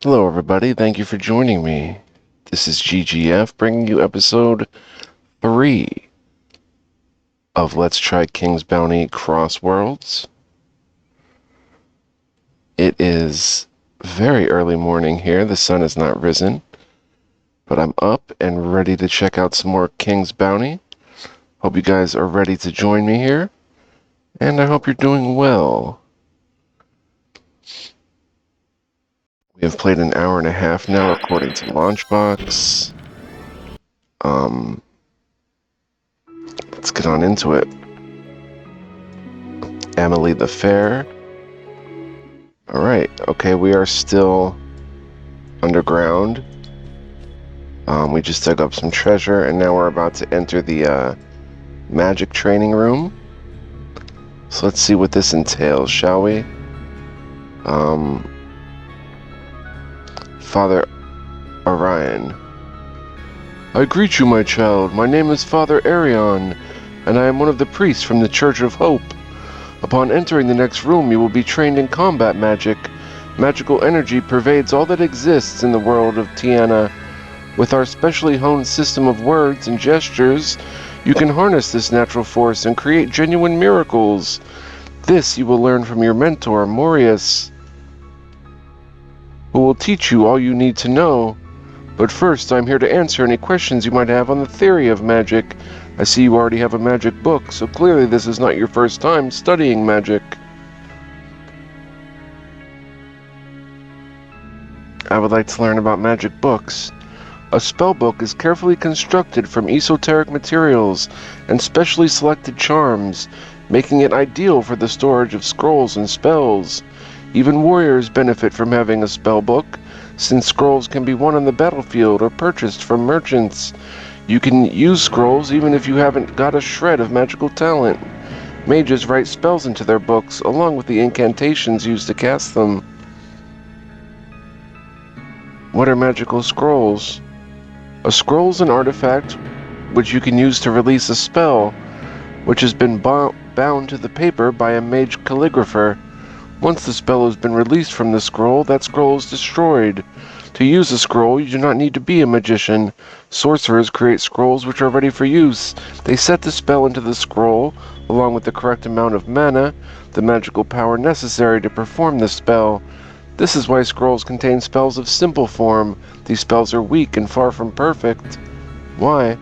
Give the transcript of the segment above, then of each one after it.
Hello, everybody. Thank you for joining me. This is GGF bringing you episode 3 of Let's Try King's Bounty Crossworlds. It is very early morning here. The sun has not risen, but I'm up and ready to check out some more King's Bounty. Hope you guys are ready to join me here, and I hope you're doing well. We have played an hour and a half now, according to Launchbox. Let's get on into it. Emily the Fair. Alright, okay, we are still underground. We just dug up some treasure, and now we're about to enter the magic training room. So let's see what this entails, shall we? Father Orion. I greet you, my child. My name is Father Arion, and I am one of the priests from the Church of Hope. Upon entering the next room, you will be trained in combat magic. Magical energy pervades all that exists in the world of Tiana. With our specially honed system of words and gestures, you can harness this natural force and create genuine miracles. This you will learn from your mentor, Morius, who will teach you all you need to know. But first, I'm here to answer any questions you might have on the theory of magic. I see you already have a magic book, so clearly this is not your first time studying magic. I would like to learn about magic books. A spell book is carefully constructed from esoteric materials and specially selected charms, making it ideal for the storage of scrolls and spells. Even warriors benefit from having a spell book, since scrolls can be won on the battlefield or purchased from merchants. You can use scrolls even if you haven't got a shred of magical talent. Mages write spells into their books, along with the incantations used to cast them. What are magical scrolls? A scroll is an artifact which you can use to release a spell, which has been bound to the paper by a mage calligrapher. Once the spell has been released from the scroll, that scroll is destroyed. To use a scroll, you do not need to be a magician. Sorcerers create scrolls which are ready for use. They set the spell into the scroll, along with the correct amount of mana, the magical power necessary to perform the spell. This is why scrolls contain spells of simple form. These spells are weak and far from perfect. Why?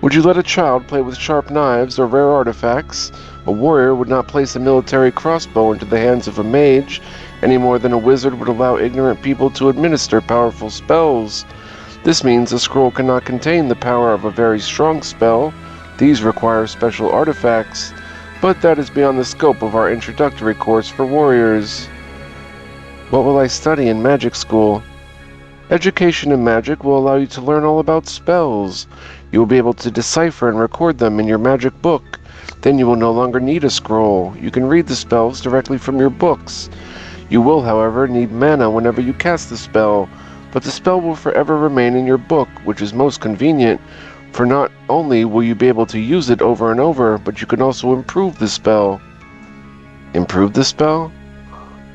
Would you let a child play with sharp knives or rare artifacts? A warrior would not place a military crossbow into the hands of a mage, any more than a wizard would allow ignorant people to administer powerful spells. This means a scroll cannot contain the power of a very strong spell. These require special artifacts, but that is beyond the scope of our introductory course for warriors. What will I study in magic school? Education in magic will allow you to learn all about spells. You will be able to decipher and record them in your magic book. Then you will no longer need a scroll. You can read the spells directly from your books. You will, however, need mana whenever you cast the spell, but the spell will forever remain in your book, which is most convenient, for not only will you be able to use it over and over, but you can also improve the spell. Improve the spell?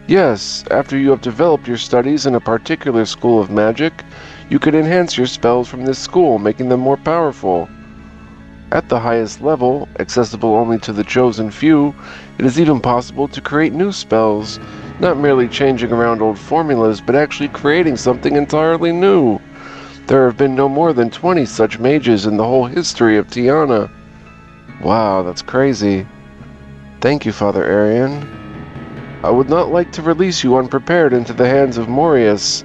Yes, after you have developed your studies in a particular school of magic, you can enhance your spells from this school, making them more powerful. At the highest level, accessible only to the chosen few, it is even possible to create new spells, not merely changing around old formulas, but actually creating something entirely new. There have been no more than 20 such mages in the whole history of Tiana. Wow, that's crazy. Thank you, Father Arian. I would not like to release you unprepared into the hands of Morius.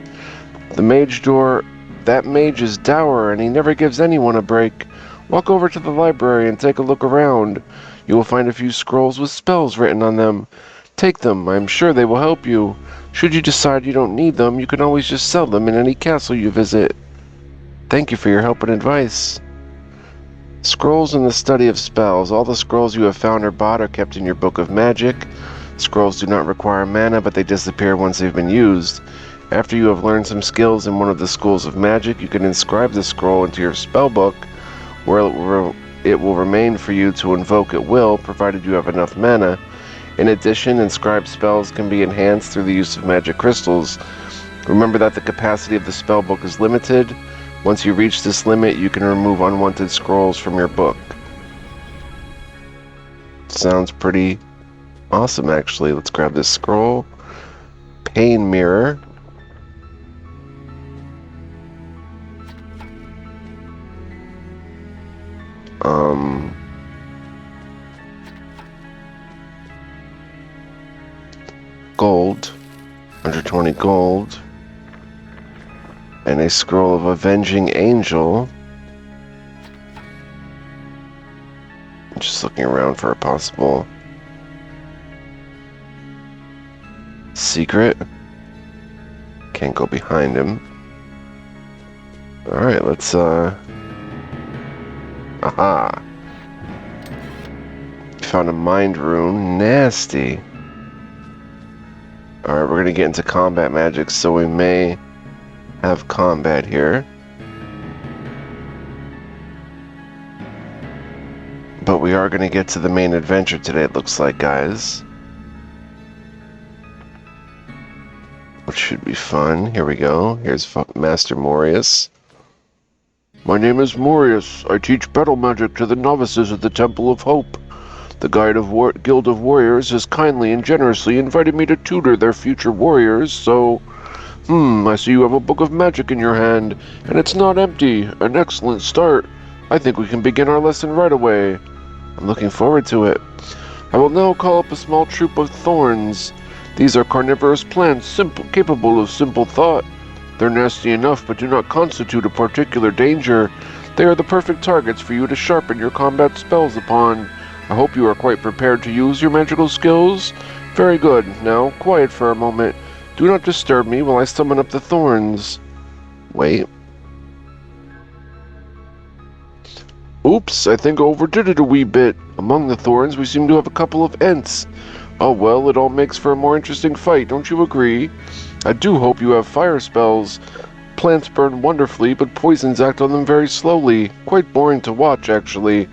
That mage is dour, and he never gives anyone a break. Walk over to the library and take a look around. You will find a few scrolls with spells written on them. Take them, I am sure they will help you. Should you decide you don't need them, you can always just sell them in any castle you visit. Thank you for your help and advice. Scrolls and the study of spells. All the scrolls you have found or bought are kept in your book of magic. Scrolls do not require mana, but they disappear once they've been used. After you have learned some skills in one of the schools of magic, you can inscribe the scroll into your spell book, where it will remain for you to invoke at will, provided you have enough mana. In addition, inscribed spells can be enhanced through the use of magic crystals. Remember that the capacity of the spellbook is limited. Once you reach this limit, you can remove unwanted scrolls from your book. Sounds pretty awesome, actually. Let's grab this scroll. Pain mirror. Gold. 120 gold. And a scroll of Avenging Angel. I'm just looking around for a possible secret. Can't go behind him. Alright, let's aha. Found a mind rune. Nasty. Alright, we're gonna get into combat magic, so we may have combat here. But we are gonna get to the main adventure today, it looks like, guys. Which should be fun. Here we go. Here's Master Morius. My name is Morius. I teach battle magic to the novices at the Temple of Hope. The Guild of Warriors has kindly and generously invited me to tutor their future warriors, so... I see you have a book of magic in your hand, and it's not empty. An excellent start. I think we can begin our lesson right away. I'm looking forward to it. I will now call up a small troop of thorns. These are carnivorous plants, capable of simple thought. They're nasty enough, but do not constitute a particular danger. They are the perfect targets for you to sharpen your combat spells upon. I hope you are quite prepared to use your magical skills. Very good. Now, quiet for a moment. Do not disturb me while I summon up the thorns. Wait. Oops, I think I overdid it a wee bit. Among the thorns, we seem to have a couple of Ents. Oh well, it all makes for a more interesting fight, don't you agree? I do hope you have fire spells. Plants burn wonderfully, but poisons act on them very slowly. Quite boring to watch, actually.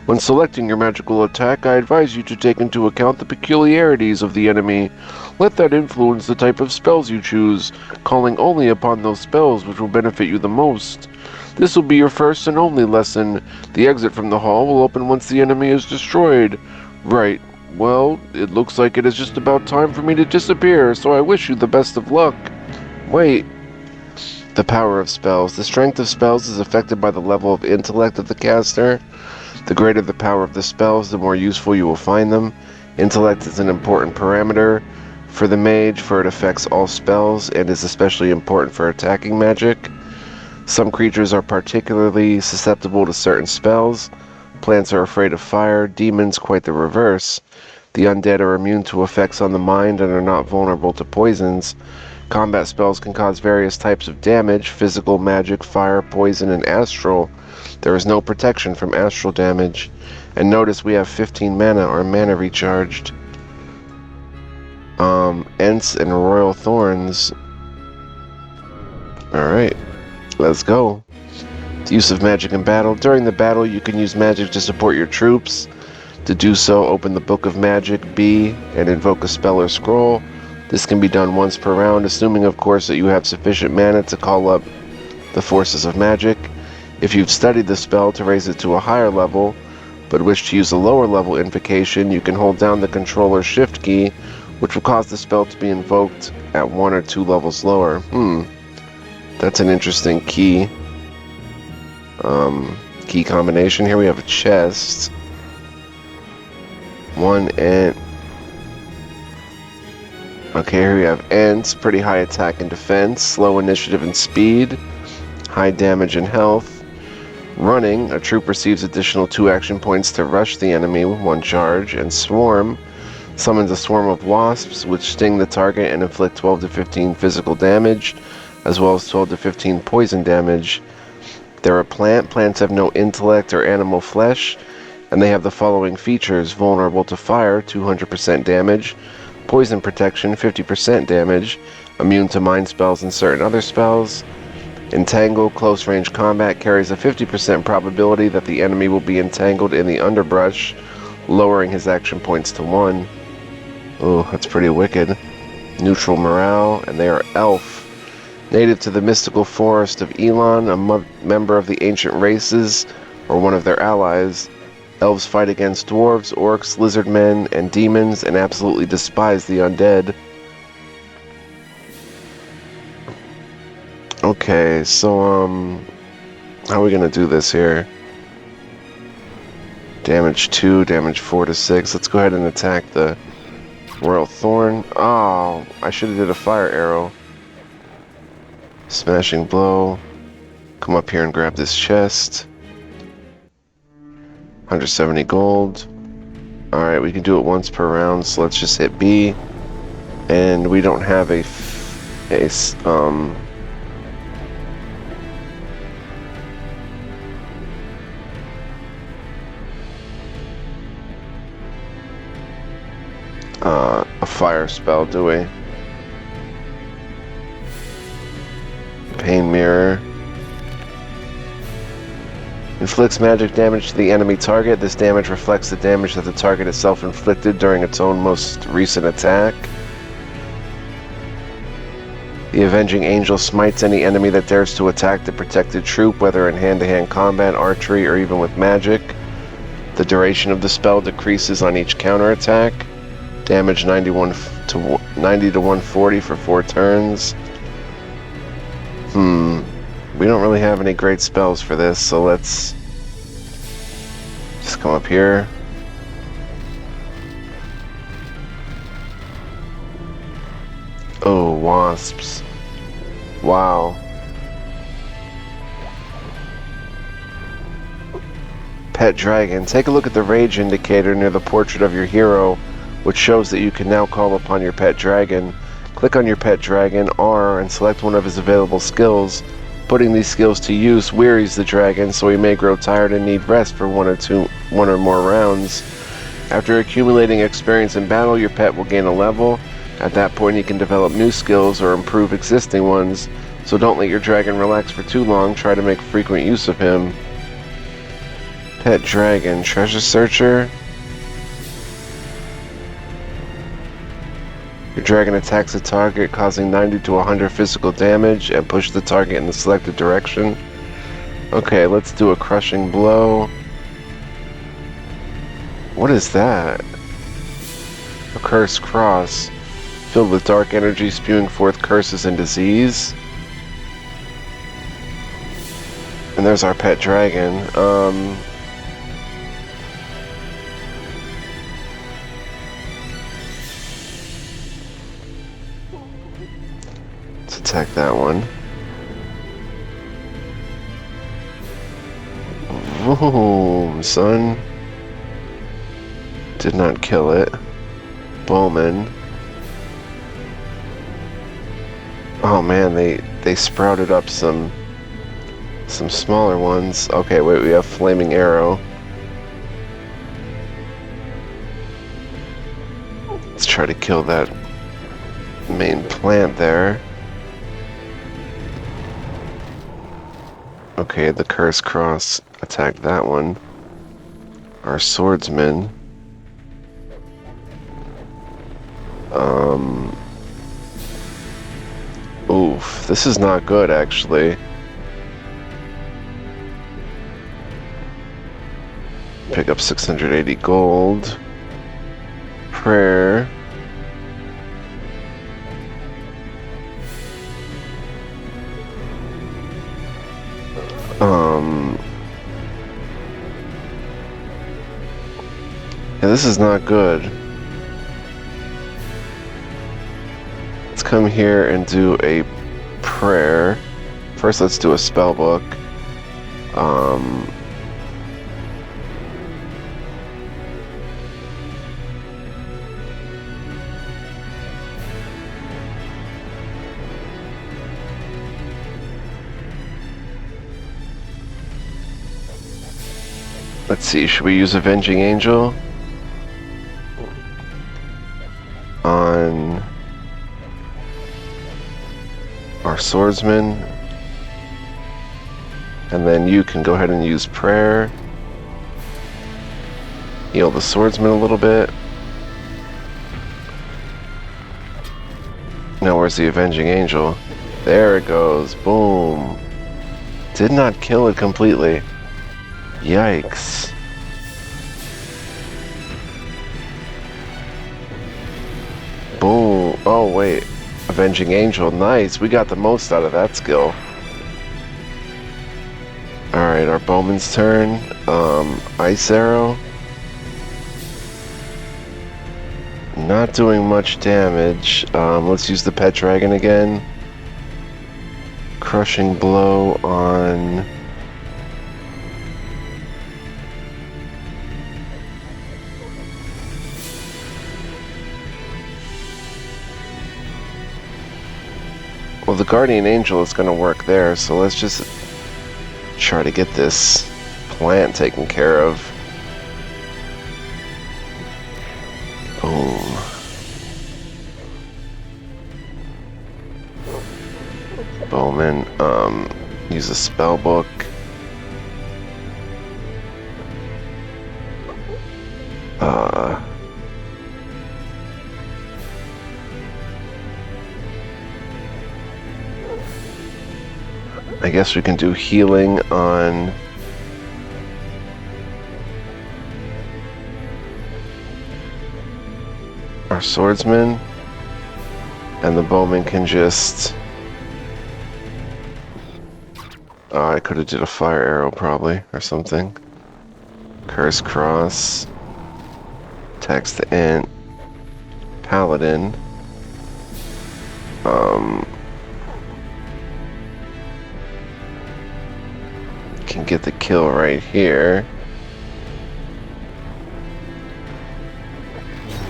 When selecting your magical attack, I advise you to take into account the peculiarities of the enemy. Let that influence the type of spells you choose, calling only upon those spells which will benefit you the most. This will be your first and only lesson. The exit from the hall will open once the enemy is destroyed. Right. Well, it looks like it is just about time for me to disappear, so I wish you the best of luck. Wait. The power of spells. The strength of spells is affected by the level of intellect of the caster. The greater the power of the spells, the more useful you will find them. Intellect is an important parameter for the mage, for it affects all spells and is especially important for attacking magic. Some creatures are particularly susceptible to certain spells. Plants are afraid of fire, demons quite the reverse. The undead are immune to effects on the mind and are not vulnerable to poisons. Combat spells can cause various types of damage: physical, magic, fire, poison, and astral. There is no protection from astral damage. And notice we have 15 mana, or mana recharged. Ents and Royal Thorns. Alright, let's go. The use of magic in battle. During the battle, you can use magic to support your troops. To do so, open the Book of Magic, B, and invoke a spell or scroll. This can be done once per round, assuming, of course, that you have sufficient mana to call up the forces of magic. If you've studied the spell to raise it to a higher level, but wish to use a lower level invocation, you can hold down the controller shift key, which will cause the spell to be invoked at 1 or 2 levels lower. That's an interesting key combination. Here we have a chest. 1 Ent. Okay, here we have Ents. Pretty high attack and defense, slow initiative and speed, high damage and health. Running, a troop receives additional 2 action points to rush the enemy with 1 charge. And Swarm summons a swarm of wasps which sting the target and inflict 12 to 15 physical damage, as well as 12 to 15 poison damage. They're a plant. Plants have no intellect or animal flesh, and they have the following features: vulnerable to fire, 200% damage, poison protection, 50% damage, immune to mind spells and certain other spells. Entangle, close range combat, carries a 50% probability that the enemy will be entangled in the underbrush, lowering his action points to 1. Oh, that's pretty wicked. Neutral morale, and they are elf. Native to the mystical forest of Elon, a member of the ancient races, or one of their allies, elves fight against dwarves, orcs, lizardmen, and demons, and absolutely despise the undead. Okay, so, how are we gonna do this here? Damage 2, damage 4 to 6. Let's go ahead and attack the Royal Thorn. Oh, I should have did a fire arrow. Smashing blow. Come up here and grab this chest. 170 gold. Alright, we can do it once per round, so let's just hit B. And we don't have a fire spell, do we? Pain Mirror. Inflicts magic damage to the enemy target. This damage reflects the damage that the target itself inflicted during its own most recent attack. The Avenging Angel smites any enemy that dares to attack the protected troop, whether in hand-to-hand combat, archery, or even with magic. The duration of the spell decreases on each counterattack. Damage 90 to 140 for 4 turns. We don't really have any great spells for this, so let's just come up here. Oh, wasps. Wow. Pet dragon. Take a look at the rage indicator near the portrait of your hero, which shows that you can now call upon your pet dragon. Click on your pet dragon, R, and select one of his available skills. Putting these skills to use wearies the dragon, so he may grow tired and need rest for one or more rounds. After accumulating experience in battle, your pet will gain a level. At that point, he can develop new skills or improve existing ones, so don't let your dragon relax for too long. Try to make frequent use of him. Pet dragon, treasure searcher. Your dragon attacks a target, causing 90 to 100 physical damage, and push the target in the selected direction. Okay, let's do a crushing blow. What is that? A cursed cross. Filled with dark energy, spewing forth curses and disease. And there's our pet dragon. Let's attack that one. Boom, son. Did not kill it. Bowman. Oh man, they sprouted up some smaller ones. Okay, wait, we have flaming arrow. Let's try to kill that main plant there. Okay, the cursed cross attacked that one. Our swordsman. Oof, this is not good actually. Pick up 680 gold. Prayer. Yeah, this is not good. Let's come here and do a prayer. First, let's do a spell book. Let's see, should we use Avenging Angel on our swordsman? And then you can go ahead and use prayer. Heal the swordsman a little bit. Now where's the Avenging Angel? There it goes. Boom. Did not kill it completely. Yikes. Boom. Oh, wait. Avenging Angel. Nice. We got the most out of that skill. Alright, our bowman's turn. Ice Arrow. Not doing much damage. Let's use the pet dragon again. Crushing blow on... Well, the Guardian Angel is going to work there, so let's just try to get this plant taken care of. Boom. Bowman, use a spell book. I guess we can do healing on our swordsman, and the bowman can just... I could have did a fire arrow probably, or something. Curse cross. Attacks the ant. Paladin. Can get the kill right here.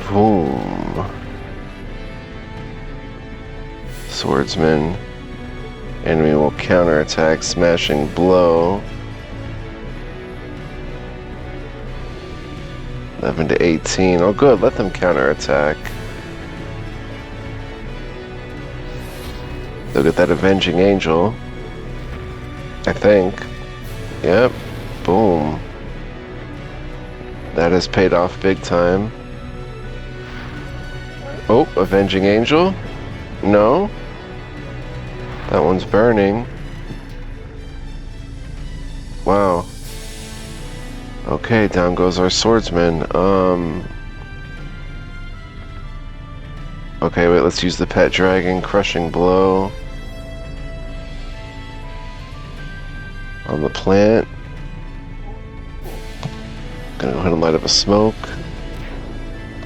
Boom. Swordsman. Enemy will counterattack, smashing blow. 11 to 18. Oh good, let them counterattack. They'll get that Avenging Angel. I think. Yep. Boom. That has paid off big time. Oh, Avenging Angel? No? That one's burning. Wow. Okay, down goes our swordsman. Okay, wait, let's use the pet dragon. Crushing blow. On the plant. Gonna go ahead and light up a smoke.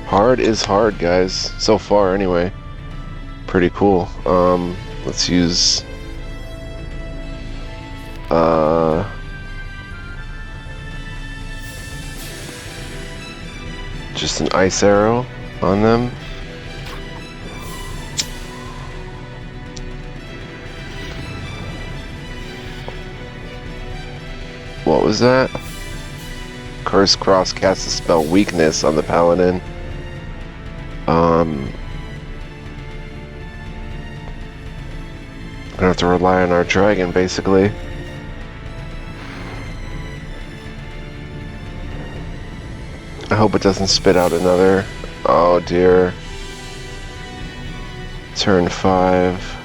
Hard is hard, guys. So far, anyway. Pretty cool. Let's use... just an ice arrow on them. What was that? Curse Cross casts a spell weakness on the paladin. Gonna have to rely on our dragon, basically. I hope it doesn't spit out another. Oh dear. Turn 5.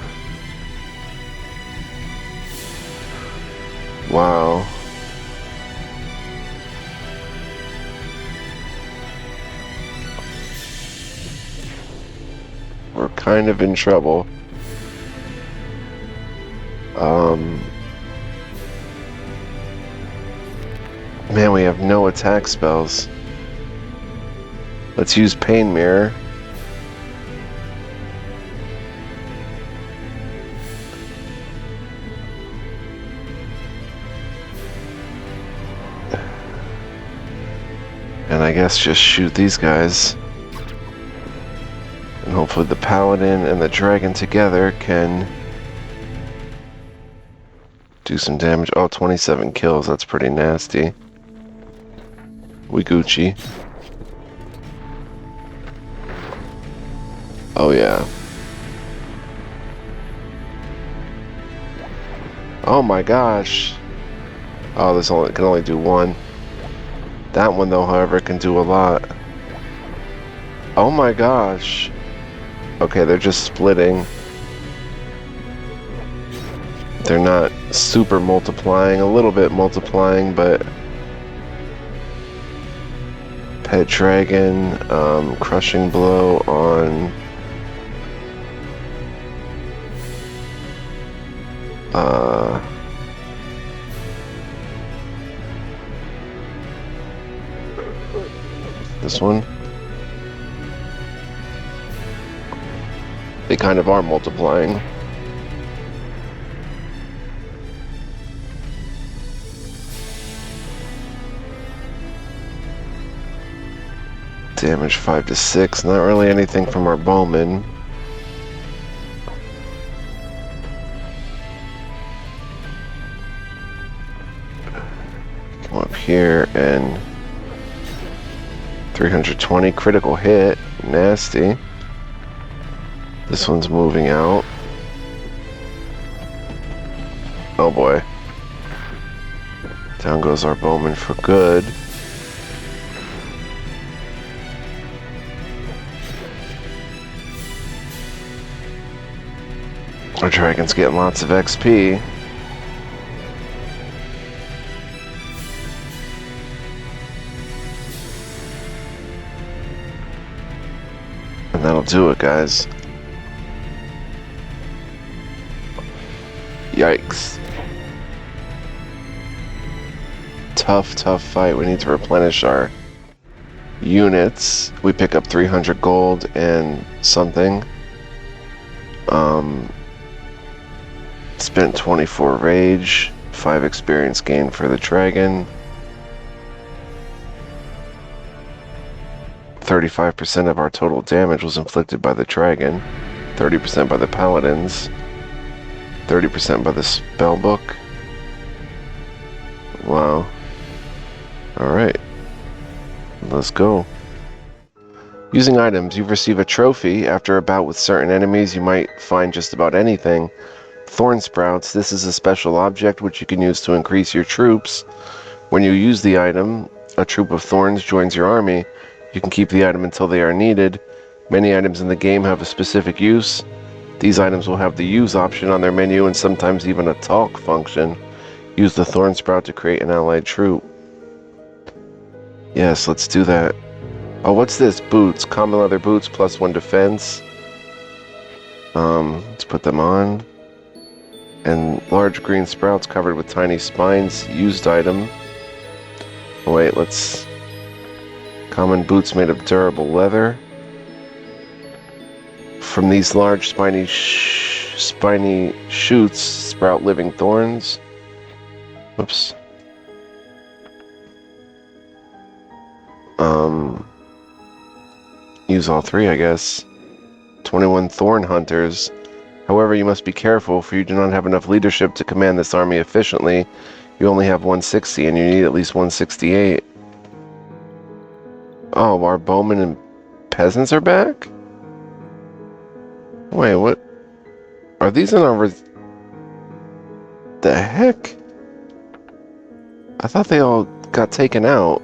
Wow. We're kind of in trouble. Man, we have no attack spells. Let's use Pain Mirror. And I guess just shoot these guys. And hopefully the paladin and the dragon together can do some damage. Oh, 27 kills. That's pretty nasty. We Gucci. Oh yeah. Oh my gosh. Oh, this can only do one. That one though, however, can do a lot. Oh my gosh. Okay, they're just splitting. They're not super multiplying, a little bit multiplying, but Pet Dragon, Crushing Blow on this one. They kind of are multiplying. Damage 5 to 6, not really anything from our bowman. Come up here and 320 critical hit, nasty. This one's moving out. Oh boy. Down goes our bowman for good. Our dragon's getting lots of XP. And that'll do it, guys. Yikes. Tough fight. We need to replenish our units. We pick up 300 gold and something. Spent 24 rage, 5 experience gain for the dragon. 35% of our total damage was inflicted by the dragon, 30% by the paladins, 30% by the spellbook. Wow. Alright. Let's go. Using items, you receive a trophy. After a bout with certain enemies, you might find just about anything. Thorn sprouts. This is a special object which you can use to increase your troops. When you use the item, a troop of thorns joins your army. You can keep the item until they are needed. Many items in the game have a specific use. These items will have the use option on their menu and sometimes even a talk function. Use the thorn sprout to create an allied troop. Yes, let's do that. Oh, what's this? Boots. Common leather boots, +1 defense. Let's put them on. And large green sprouts covered with tiny spines. Used item. Wait, let's... Common boots made of durable leather. From these large spiny shoots sprout living thorns. Whoops. Use all 3, I guess. 21 thorn hunters. However, you must be careful, for you do not have enough leadership to command this army efficiently. You only have 160, and you need at least 168. Oh, our bowmen and peasants are back? Wait, what? Are these in our... The heck? I thought they all got taken out.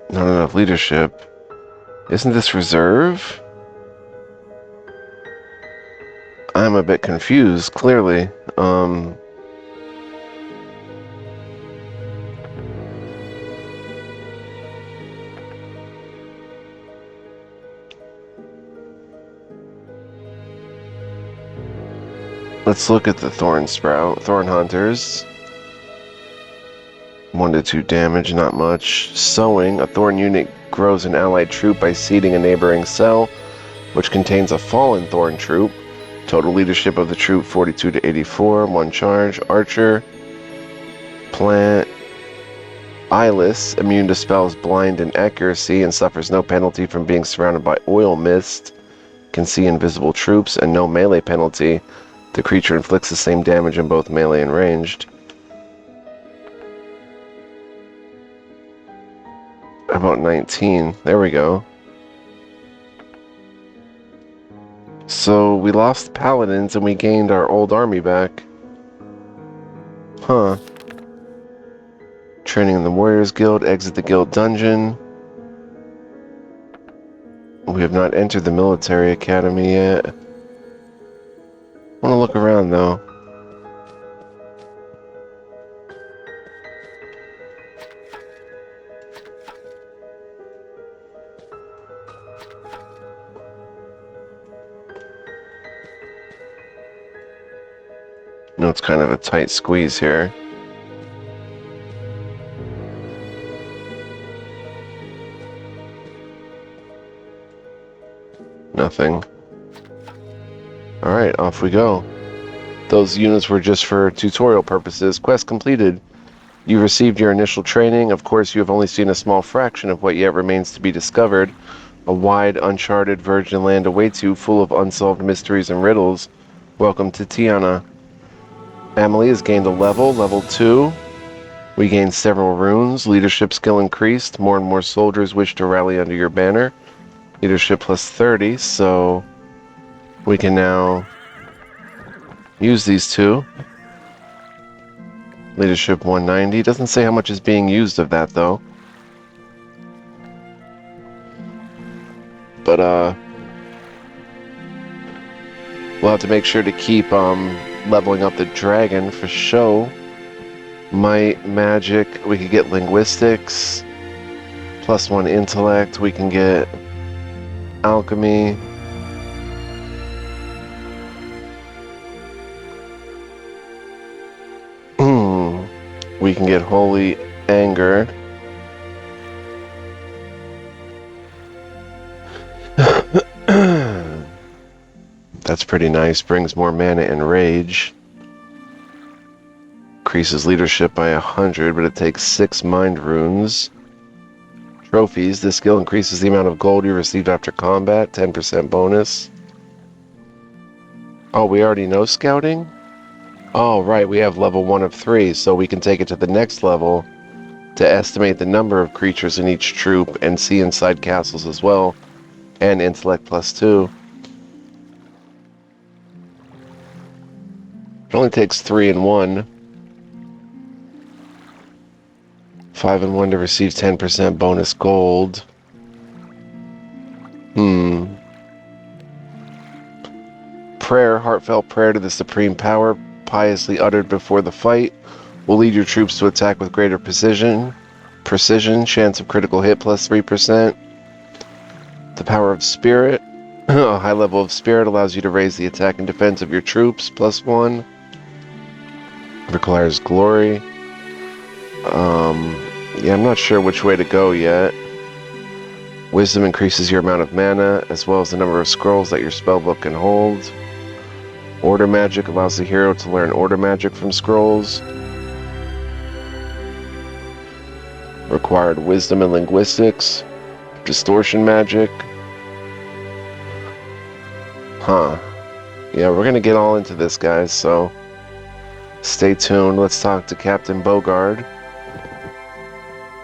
Not enough leadership. Isn't this reserve? I'm a bit confused, clearly. Let's look at the thorn hunters. 1 to 2 damage, not much. Sowing. A thorn unit grows an allied troop by seeding a neighboring cell, which contains a fallen thorn troop. Total leadership of the troop 42 to 84. 1 charge. Archer. Plant. Eyeless. Immune to spells blind and accuracy and suffers no penalty from being surrounded by oil mist. Can see invisible troops and no melee penalty. The creature inflicts the same damage in both melee and ranged. About 19. There we go. So we lost paladins and we gained our old army back. Huh. Training in the Warriors Guild. Exit the guild dungeon. We have not entered the military academy yet. I want to look around though. No, it's kind of a tight squeeze here. Nothing. Alright, off we go. Those units were just for tutorial purposes. Quest completed. You received your initial training. Of course, you have only seen a small fraction of what yet remains to be discovered. A wide, uncharted virgin land awaits you, full of unsolved mysteries and riddles. Welcome to Tiana. Emily has gained a level 2. We gained several runes. Leadership skill increased. More and more soldiers wish to rally under your banner. Leadership plus 30, so we can now use these two. Leadership 190. Doesn't say how much is being used of that though. But we'll have to make sure to keep leveling up the dragon for show. Might, magic, we could get linguistics, plus 1 intellect, we can get alchemy. We can get holy anger. That's pretty nice. Brings more mana and rage. Increases leadership by 100, but it takes 6 mind runes. Trophies. This skill increases the amount of gold you received after combat. 10% bonus. Oh, we already know scouting? Oh, right. We have level 1 of 3, so we can take it to the next level to estimate the number of creatures in each troop and see inside castles as well. And intellect plus 2. It only takes 3 and 1. 5 and 1 to receive 10% bonus gold. Prayer, heartfelt prayer to the supreme power, piously uttered before the fight, will lead your troops to attack with greater precision. Chance of critical hit plus 3%. The power of spirit. A high level of spirit allows you to raise the attack and defense of your troops plus 1. Requires glory. Yeah, I'm not sure which way to go yet. Wisdom increases your amount of mana, as well as the number of scrolls that your spellbook can hold. Order magic allows the hero to learn order magic from scrolls. Required wisdom and linguistics. Distortion magic. Yeah, we're gonna get all into this, guys, so stay tuned. Let's talk to Captain Bogard.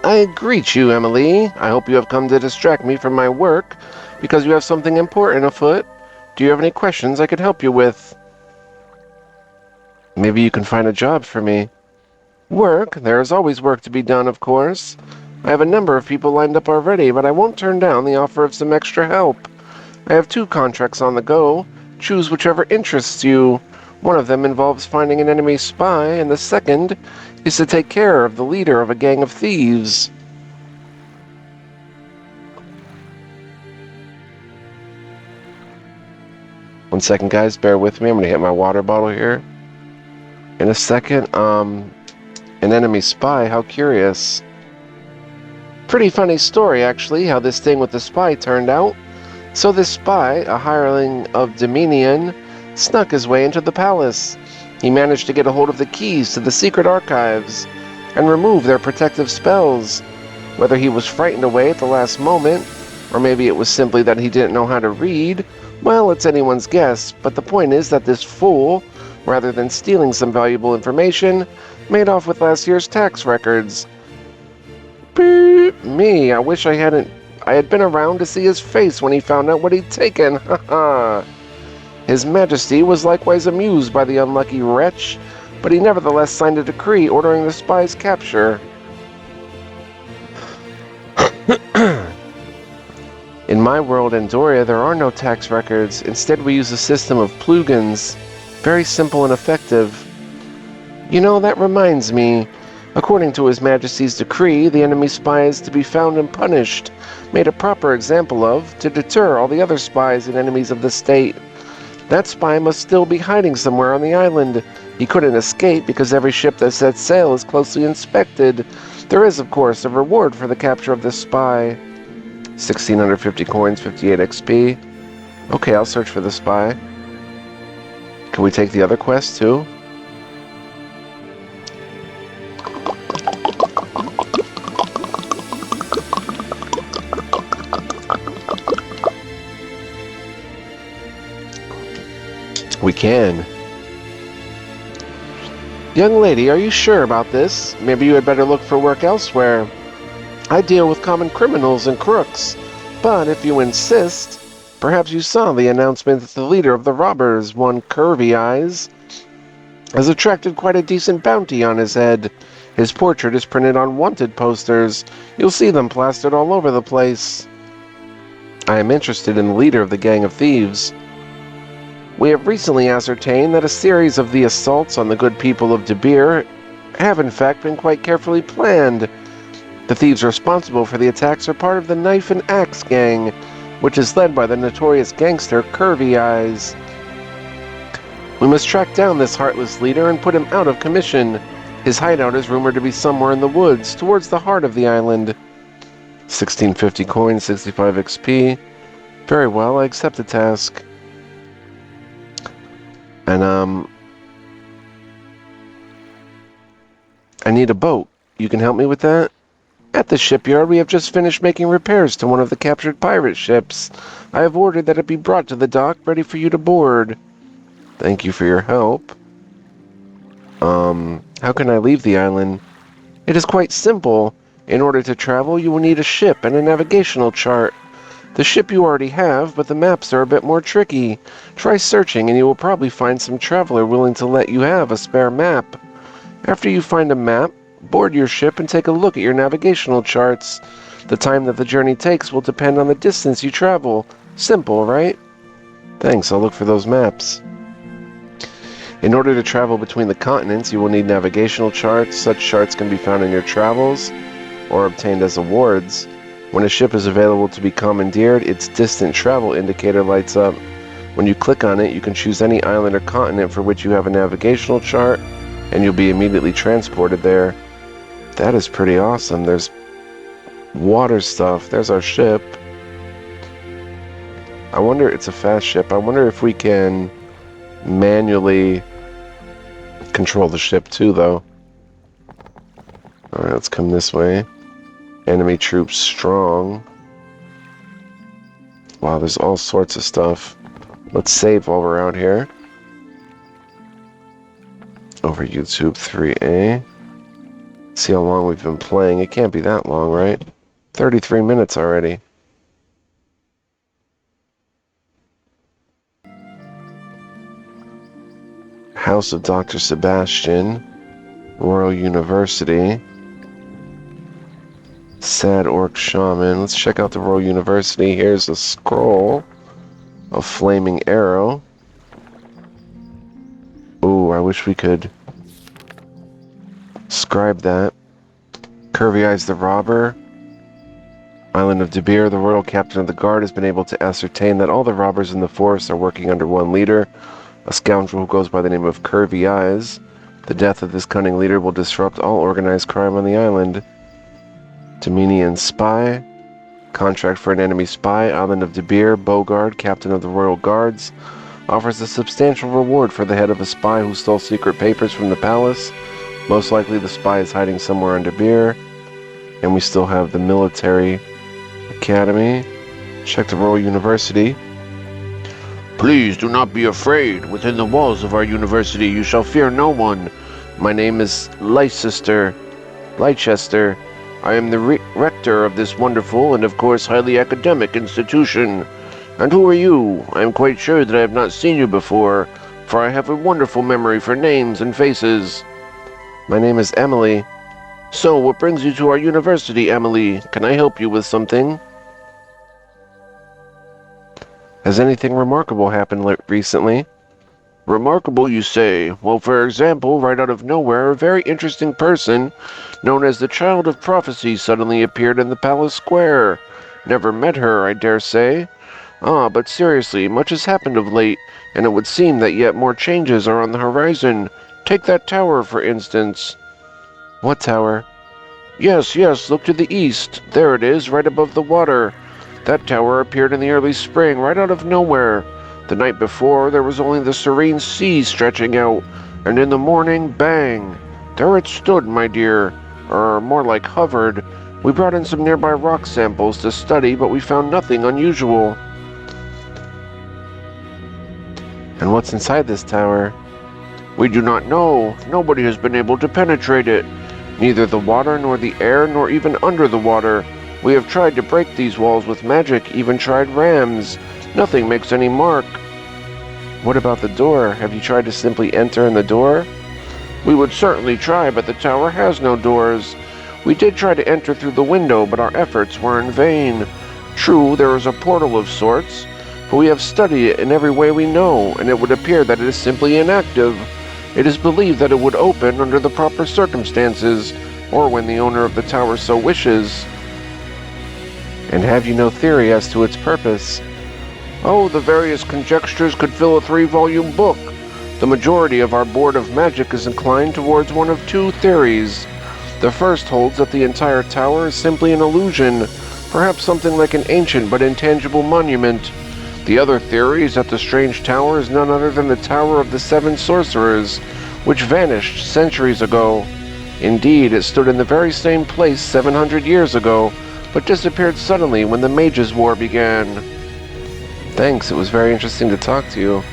I greet you, Emily. I hope you have come to distract me from my work because you have something important afoot. Do you have any questions I could help you with? Maybe you can find a job for me. Work? There is always work to be done, of course. I have a number of people lined up already, but I won't turn down the offer of some extra help. I have 2 contracts on the go. Choose whichever interests you. One of them involves finding an enemy spy, and the second is to take care of the leader of a gang of thieves. One second, guys. Bear with me. I'm going to hit my water bottle here. In a second, an enemy spy. How curious. Pretty funny story, actually, how this thing with the spy turned out. So this spy, a hireling of Dominion, snuck his way into the palace. He managed to get a hold of the keys to the secret archives and remove their protective spells. Whether he was frightened away at the last moment, or maybe it was simply that he didn't know how to read, well, it's anyone's guess, but the point is that this fool, rather than stealing some valuable information, made off with last year's tax records. Beep me, I wish I had been around to see his face when he found out what he'd taken, haha. His Majesty was likewise amused by the unlucky wretch, but he nevertheless signed a decree ordering the spy's capture. In my world, Andoria, there are no tax records. Instead, we use a system of plugins. Very simple and effective. You know, that reminds me. According to His Majesty's decree, the enemy spy is to be found and punished, made a proper example of, to deter all the other spies and enemies of the state. That spy must still be hiding somewhere on the island. He couldn't escape because every ship that sets sail is closely inspected. There is, of course, a reward for the capture of this spy. 1,650 coins, 58 XP. Okay, I'll search for the spy. Can we take the other quest, too? We can. Young lady, are you sure about this? Maybe you had better look for work elsewhere. I deal with common criminals and crooks, but if you insist, perhaps you saw the announcement that the leader of the robbers, one Curvy Eyes, has attracted quite a decent bounty on his head. His portrait is printed on wanted posters. You'll see them plastered all over the place. I am interested in the leader of the gang of thieves. We have recently ascertained that a series of the assaults on the good people of De Beer have in fact been quite carefully planned. The thieves responsible for the attacks are part of the Knife and Axe gang, which is led by the notorious gangster Curvy Eyes. We must track down this heartless leader and put him out of commission. His hideout is rumored to be somewhere in the woods, towards the heart of the island. 1,650 coins, 65 XP. Very well, I accept the task. And, I need a boat. You can help me with that? At the shipyard, we have just finished making repairs to one of the captured pirate ships. I have ordered that it be brought to the dock, ready for you to board. Thank you for your help. How can I leave the island? It is quite simple. In order to travel, you will need a ship and a navigational chart. The ship you already have, but the maps are a bit more tricky. Try searching and you will probably find some traveler willing to let you have a spare map. After you find a map, board your ship and take a look at your navigational charts. The time that the journey takes will depend on the distance you travel. Simple, right? Thanks, I'll look for those maps. In order to travel between the continents, you will need navigational charts. Such charts can be found in your travels or obtained as awards. When a ship is available to be commandeered, its distant travel indicator lights up. When you click on it, you can choose any island or continent for which you have a navigational chart, and you'll be immediately transported there. That is pretty awesome. There's water stuff. There's our ship. I wonder, it's a fast ship. I wonder if we can manually control the ship too, though. Alright, let's come this way. Enemy troops strong. Wow, there's all sorts of stuff. Let's save while we're out here. Over YouTube 3A. See how long we've been playing. It can't be that long, right? 33 minutes already. House of Dr. Sebastian. Royal University. Sad Orc Shaman. Let's check out the Royal University. Here's a scroll of Flaming Arrow. Ooh, I wish we could scribe that. Curvy Eyes the Robber. Island of De Beer. The Royal Captain of the Guard has been able to ascertain that all the robbers in the force are working under one leader, a scoundrel who goes by the name of Curvy Eyes. The death of this cunning leader will disrupt all organized crime on the island. Dominion Spy. Contract for an enemy spy. Island of De Beer. Bogard, Captain of the Royal Guards, offers a substantial reward for the head of a spy who stole secret papers from the palace. Most likely the spy is hiding somewhere on De Beer. And we still have the Military Academy. Check the Royal University. Please do not be afraid. Within the walls of our university you shall fear no one. My name is Leicester. I am the rector of this wonderful and of course highly academic institution. And who are you? I am quite sure that I have not seen you before, for I have a wonderful memory for names and faces. My name is Emily. So, what brings you to our university, Emily? Can I help you with something? Has anything remarkable happened recently? Remarkable, you say? Well, for example, right out of nowhere, a very interesting person, known as the Child of Prophecy, suddenly appeared in the palace square. Never met her, I dare say. Ah, but seriously, much has happened of late, and it would seem that yet more changes are on the horizon. Take that tower, for instance. What tower? Yes, look to the east. There it is, right above the water. That tower appeared in the early spring, right out of nowhere. The night before, there was only the serene sea stretching out, and in the morning, bang! There it stood, my dear. Or more like hovered. We brought in some nearby rock samples to study, but we found nothing unusual. And what's inside this tower? We do not know. Nobody has been able to penetrate it. Neither the water, nor the air, nor even under the water. We have tried to break these walls with magic, even tried rams. Nothing makes any mark. What about the door? Have you tried to simply enter in the door? We would certainly try, but the tower has no doors. We did try to enter through the window, but our efforts were in vain. True, there is a portal of sorts, but we have studied it in every way we know, and it would appear that it is simply inactive. It is believed that it would open under the proper circumstances, or when the owner of the tower so wishes. And have you no theory as to its purpose? Oh, the various conjectures could fill a 3-volume book. The majority of our Board of Magic is inclined towards one of 2 theories. The first holds that the entire tower is simply an illusion, perhaps something like an ancient but intangible monument. The other theory is that the strange tower is none other than the Tower of the 7 Sorcerers, which vanished centuries ago. Indeed, it stood in the very same place 700 years ago, but disappeared suddenly when the Mages' War began. Thanks, it was very interesting to talk to you.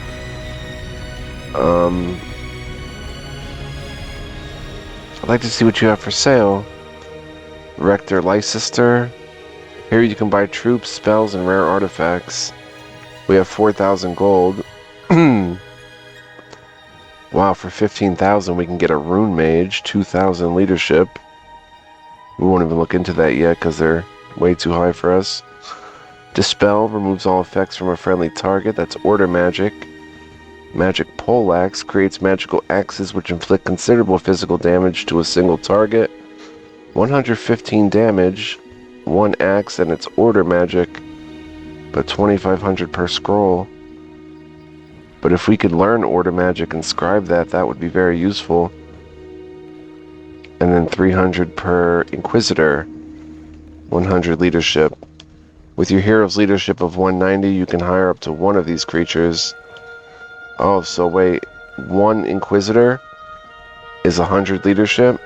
I'd like to see what you have for sale. Rector Leicester. Here you can buy troops, spells, and rare artifacts. We have 4,000 gold. Wow, for 15,000 we can get a rune mage, 2,000 leadership. We won't even look into that yet because they're way too high for us. Dispel removes all effects from a friendly target. That's order magic. Magic poleaxe creates magical axes which inflict considerable physical damage to a single target. 115 damage, 1 axe, and it's order magic, but 2,500 per scroll. But if we could learn order magic and scribe that, that would be very useful. And then 300 per inquisitor, 100 leadership. With your hero's leadership of 190, you can hire up to 1 of these creatures. Oh, so wait, 1 inquisitor is 100 leadership?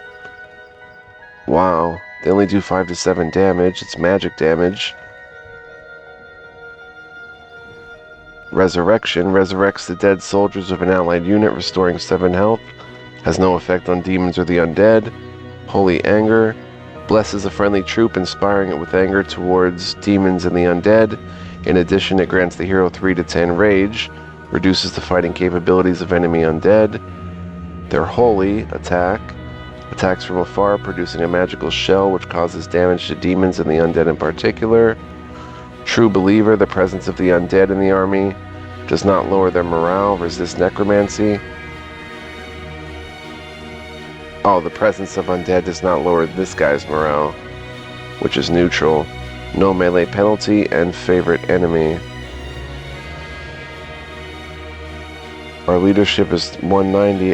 Wow, they only do 5 to 7 damage. It's magic damage. Resurrection resurrects the dead soldiers of an allied unit, restoring 7 health. Has no effect on demons or the undead. Holy Anger blesses a friendly troop, inspiring it with anger towards demons and the undead. In addition, it grants the hero 3 to 10 rage, reduces the fighting capabilities of enemy undead. Their Holy attack attacks from afar, producing a magical shell which causes damage to demons and the undead in particular. True Believer, the presence of the undead in the army does not lower their morale, resist necromancy. Oh, the presence of undead does not lower this guy's morale, which is neutral. No melee penalty, and favorite enemy. Our leadership is 190.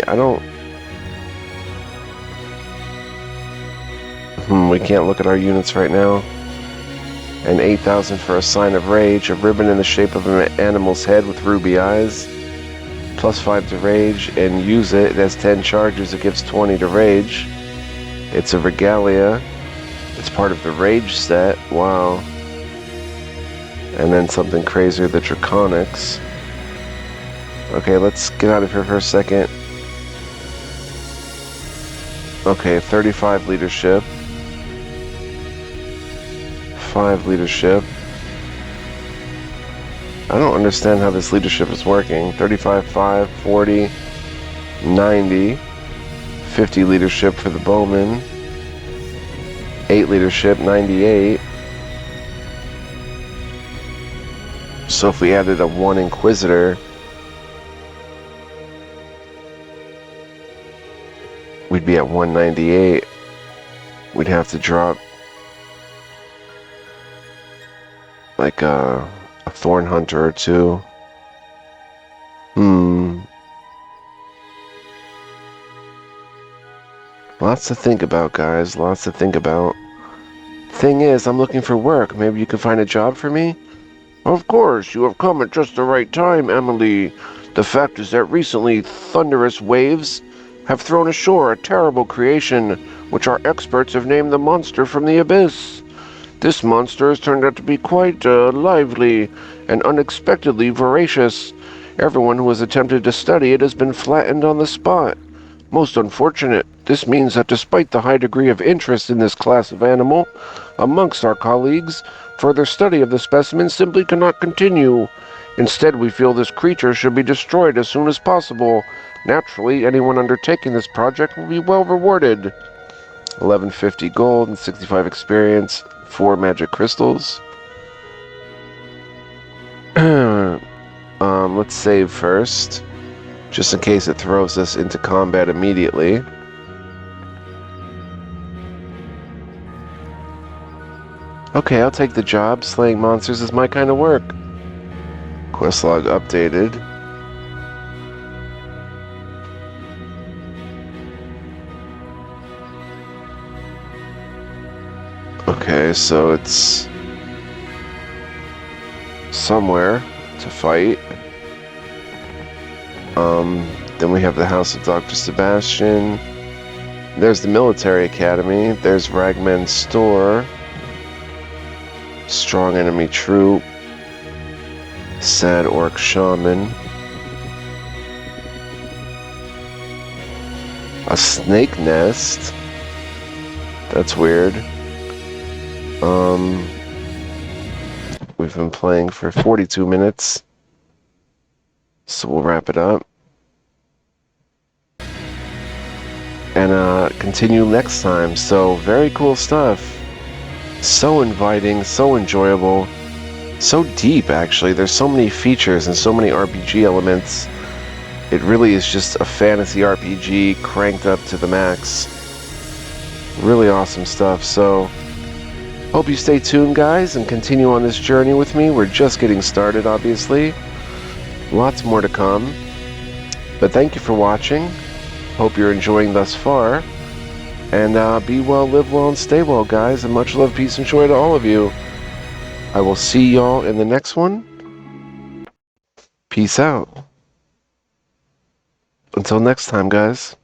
We can't look at our units right now. And 8,000 for a sign of rage, a ribbon in the shape of an animal's head with ruby eyes. Plus 5 to rage, and use it. It has 10 charges, it gives 20 to rage. It's a regalia. It's part of the rage set. Wow. And then something crazier, the Draconics. Okay, let's get out of here for a second. Okay, 35 leadership. 5 leadership. I don't understand how this leadership is working. 35, 5, 40, 90. 50 leadership for the bowman. 8 leadership, 98. So if we added a 1 Inquisitor, we'd be at 198. We'd have to drop like a Thorn Hunter or 2. Lots to think about, guys. Lots to think about. Thing is, I'm looking for work. Maybe you can find a job for me? Of course, you have come at just the right time, Emily. The fact is that recently thunderous waves have thrown ashore a terrible creation, which our experts have named the monster from the abyss. This monster has turned out to be quite lively and unexpectedly voracious. Everyone who has attempted to study it has been flattened on the spot. Most unfortunate. This means that despite the high degree of interest in this class of animal amongst our colleagues, further study of the specimen simply cannot continue. Instead, we feel this creature should be destroyed as soon as possible. Naturally, anyone undertaking this project will be well rewarded. 1150 gold and 65 experience, 4 magic crystals. Let's save first, just in case it throws us into combat immediately. Okay, I'll take the job. Slaying monsters is my kind of work. Quest log updated. Okay, so it's somewhere to fight. Then we have the House of Dr. Sebastian. There's the Military Academy. There's Ragman's Store. Strong Enemy Troop. Sad Orc Shaman. A Snake Nest. That's weird. We've been playing for 42 minutes. So we'll wrap it up. And continue next time. So very cool stuff. So inviting, so enjoyable, so deep actually. There's so many features and so many RPG elements. It really is just a fantasy RPG cranked up to the max. Really awesome stuff. So hope you stay tuned, guys, and continue on this journey with me. We're just getting started, obviously. Lots more to come. But thank you for watching. Hope you're enjoying thus far. And be well, live well, and stay well, guys. And much love, peace, and joy to all of you. I will see y'all in the next one. Peace out. Until next time, guys.